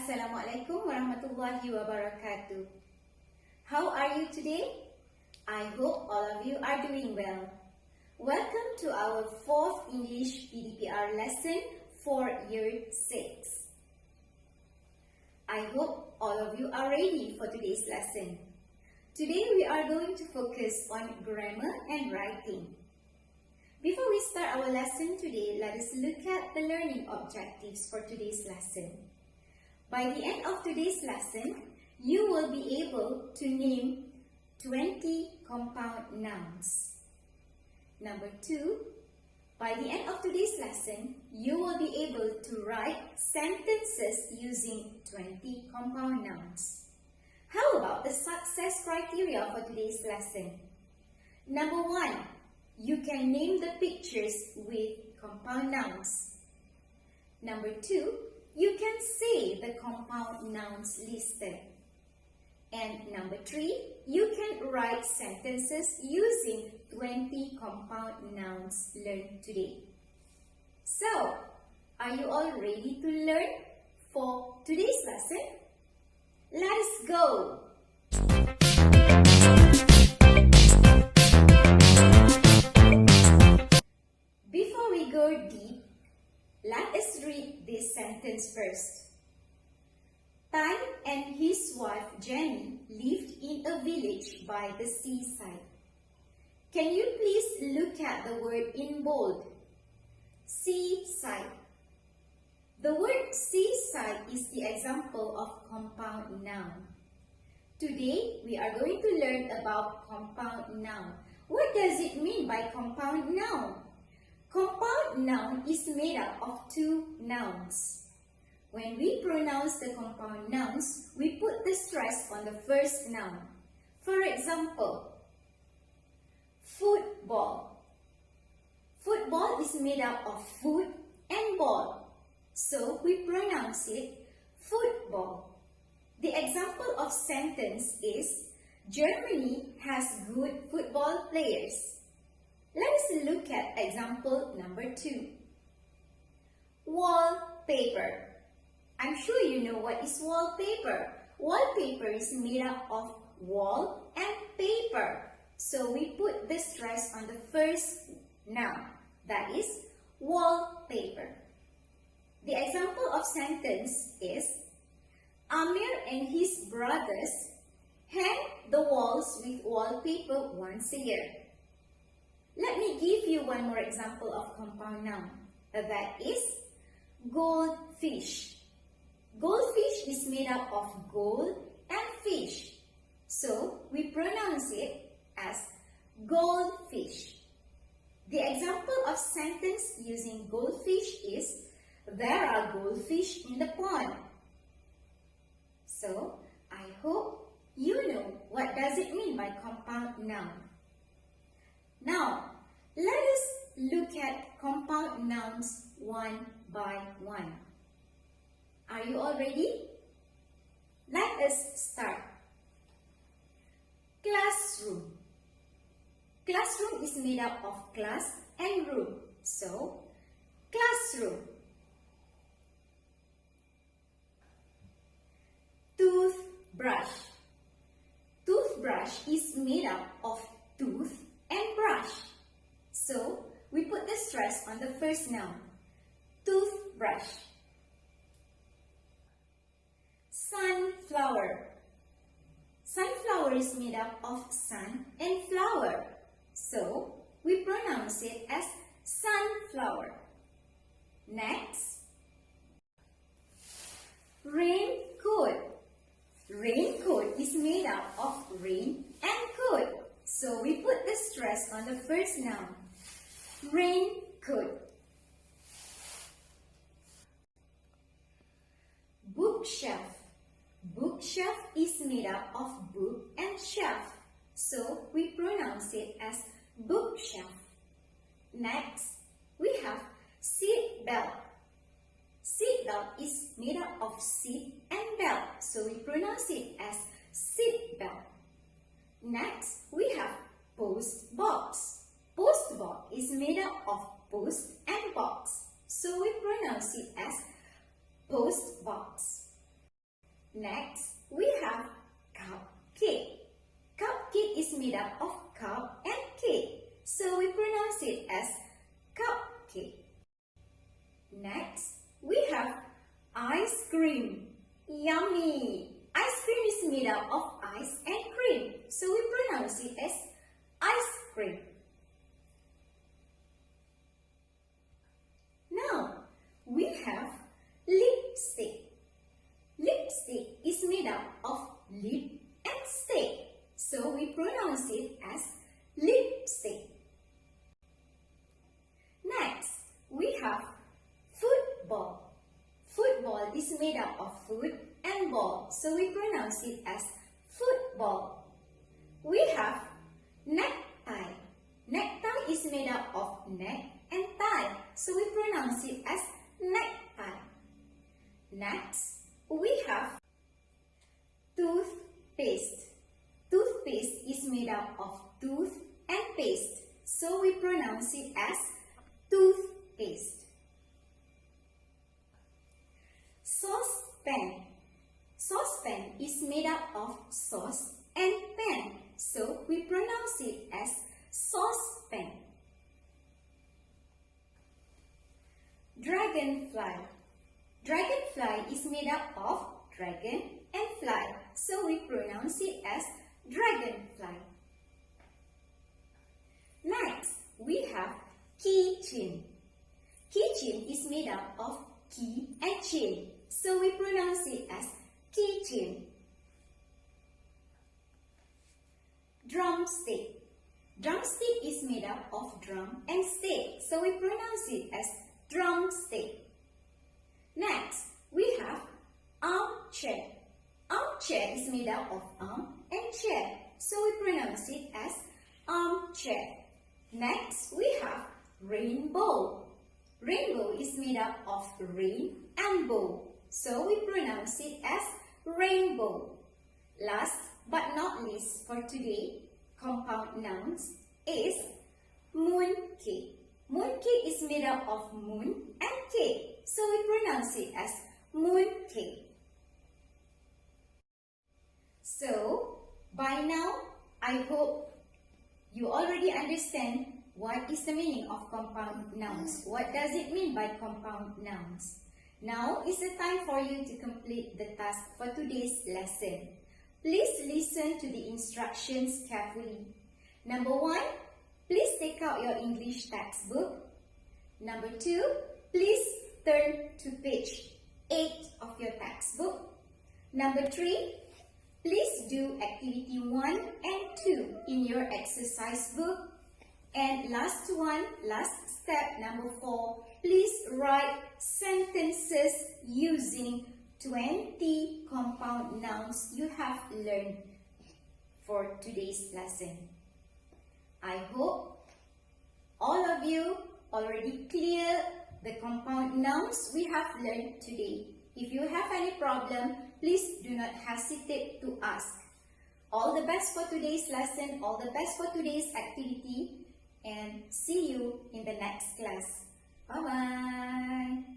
Assalamualaikum warahmatullahi wabarakatuh. How are you today? I hope all of you are doing well. Welcome to our 4th English PDPR lesson for Year 6. I hope all of you are ready for today's lesson. Today we are going to focus on grammar and writing. Before we start our lesson today, let us look at the learning objectives for today's lesson. By the end of today's lesson, you will be able to name 20 compound nouns. Number 2, by the end of today's lesson, you will be able to write sentences using 20 compound nouns. How about the success criteria for today's lesson? Number 1, you can name the pictures with compound nouns. Number 2, you can say the compound nouns listed. And number 3, you can write sentences using 20 compound nouns learned today. So, are you all ready to learn for today's lesson? Let's go! Before we go deep, let us read this sentence first. Tan and his wife Jenny lived in a village by the seaside. Can you please look at the word in bold? Seaside. The word seaside is the example of compound noun. Today, we are going to learn about compound noun. What does it mean by compound noun? Compound noun is made up of 2 nouns. When we pronounce the compound nouns, we put the stress on the first noun. For example, football. Football is made up of foot and ball, so we pronounce it football. The example of sentence is, Germany has good football players. Let us look at example number 2. Wallpaper. I'm sure you know what is wallpaper. Wallpaper is made up of wall and paper. So we put the stress on the first noun, that is wallpaper. The example of sentence is, Amir and his brothers hang the walls with wallpaper once a year. Let me give you one more example of compound noun. That is goldfish. Goldfish is made up of gold and fish. So, we pronounce it as goldfish. The example of sentence using goldfish is, there are goldfish in the pond. So, I hope you know what does it mean by compound noun. Now, let us look at compound nouns one by one. Are you all ready? Let us start. Classroom. Classroom is made up of class and room. So, classroom. Toothbrush. Toothbrush is made up of tooth and brush. So, we put the stress on the first noun, toothbrush. Sunflower. Sunflower is made up of sun and flower. So, we pronounce it as sunflower. Next, raincoat. Raincoat is made up of rain and coat. So, we put the stress on the first noun, raincoat. Bookshelf. Bookshelf is made up of book and shelf. So, we pronounce it as bookshelf. Next, we have seat belt. Seat belt is made up of seat and belt. So, we pronounce it as seat belt. Next, we have post box. Post box is made up of post and box. So we pronounce it as post box. Next, we have cupcake. Cupcake is made up of cup and cake, so we pronounce it as cupcake. Next, we have ice cream. Yummy! Ice cream is made up of ice and cream, so we pronounce it as ice cream. Now, we have lipstick. Lipstick is made up of lip and stick, so we pronounce it as lipstick. Next, we have football. Football is made up of foot and ball, so we pronounce it as football. We have necktie. Necktie is made up of neck and tie, so we pronounce it as necktie. Next, we have toothpaste. Toothpaste is made up of tooth and paste, so we pronounce it as toothpaste. Saucepan. Saucepan is made up of sauce and pan, so we pronounce it as saucepan. Dragonfly. Dragonfly is made up of dragon and fly, so we pronounce it as dragonfly. Next, we have keychain. Keychain is made up of key and chain, so we pronounce it as keychain. Drumstick. Drumstick is made up of drum and stick, so we pronounce it as drumstick. Next, we have armchair. Armchair is made up of arm and chair, so we pronounce it as armchair. Next, we have rainbow. Rainbow is made up of rain and bow, so we pronounce it as rainbow. Last but not least for today, compound nouns is mooncake. Mooncake is made up of moon and cake, so we pronounce it as mooncake. So, by now, I hope you already understand what is the meaning of compound nouns. What does it mean by compound nouns? Now is the time for you to complete the task for today's lesson. Please listen to the instructions carefully. Number 1, please take out your English textbook. Number 2, please turn to page 8 of your textbook. Number 3, please do activity 1 and 2 in your exercise book. And last step, number 4, please write sentences using 20 compound nouns you have learned for today's lesson. I hope all of you already clear the compound nouns we have learned today. If you have any problem, please do not hesitate to ask. All the best for today's lesson, all the best for today's activity, and see you in the next class. Bye-bye.